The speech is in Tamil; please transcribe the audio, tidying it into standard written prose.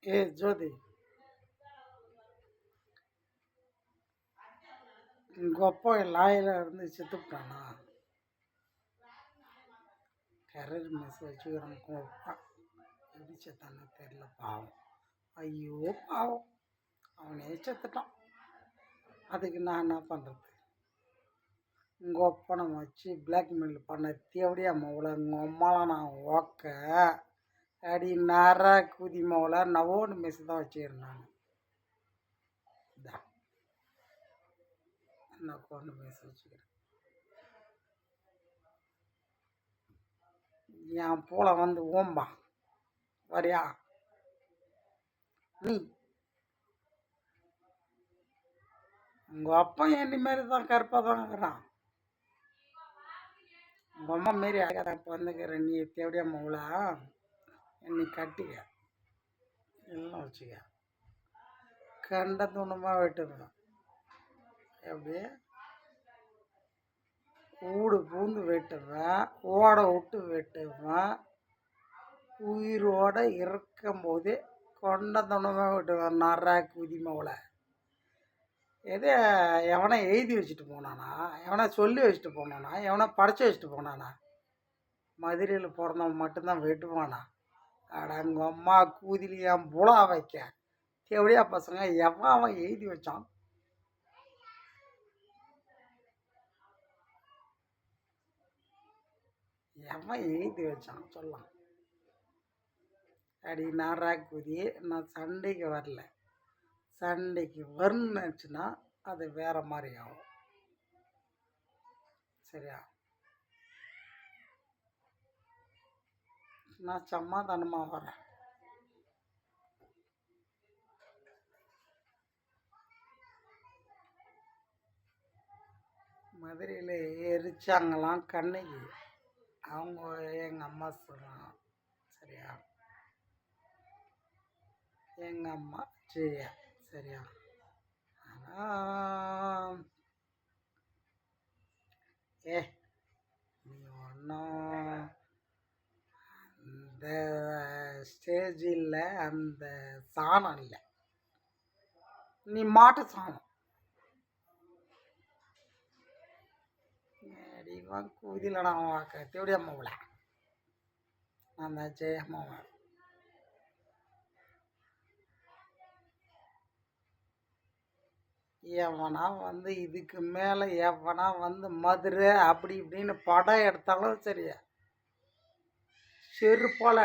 ஜோதி, உங்கள் அப்பா லாயில் இருந்து செத்துவிட்டானா? கரர் மெஸ் வச்சுக்கிறான் உங்கள் அப்பா. எப்படி செத்தானே தெரில, பாவம். ஐயோ பாவம், அவனே செத்துட்டான். அதுக்கு நான் என்ன பண்ணுறது? உங்கள் அப்பனை வச்சு பிளாக்மெயில் பண்ண தேவடியா மவுளை உங்கள் அம்மாலாம் நான் ஓக்க அடி நர குதி மவுளை நவோன்னு மெஸ் தான் வச்சுக்கிறேன் நான். நான் கொண்டு மெஸ் வச்சுக்கிறேன். என் போல வந்து ஓம்பா வரியா நீ? உங்கள் அப்பா என்னி மாரி தான் கருப்பாக தான் இருக்கிறான். உங்கள் அம்மா மாரி இப்போ வந்துக்கிற நீ தேவடியா மவுளா என்னை கட்டிக்க எல்லாம் வச்சுக்க. கண்ட துணமாக வெட்டுவேன். எப்படி ஊடு பூந்து வெட்டுவேன், ஓட விட்டு வெட்டுவேன். உயிரோட இருக்கும்போதே கொண்ட துணமாக வெட்டுவேன். நரா குதி மவுளை. எதே எவனை எழுதி வச்சுட்டு போனானா? எவனை சொல்லி வச்சுட்டு போனானா? எவனை படைச்சி வச்சுட்டு போனானா? மதுரையில் பிறந்தவன் மட்டும்தான் வெட்டுவானா? அடங்க அம்மா கூதிலி என் புலா வைக்க எப்படியா பசங்க எவன் அவன் எழுதி வச்சான்? எவன் எழுதி வச்சான் சொல்லலாம். அடி நாரா குதி. நான் சண்டைக்கு வரல. சண்டைக்கு வரணுச்சுன்னா அது வேற மாதிரி ஆகும். சரியா? நான் சமாதானமாக வரேன். மதுரையில் எரிச்சாங்களாம் கண்ணகி. அவங்க எங்கள் அம்மா சொல்கிறாங்க. சரியா? எங்கள் அம்மா ஜெயா. சரியா? ஆனால் நீ ஒன்றும் அந்த ஸ்டேஜில் அந்த சாணம் இல்லை, நீ மாட்டு சாணம். அடிவான் கூதியில் நான் வாக்க தேவடி அம்மாவில் நான் தான் ஜெய அம்மாவை. எவனா வந்து இதுக்கு மேலே எவனா வந்து மதுரை அப்படி இப்படின்னு படம் எடுத்தாலும் சரியா செருப்பால்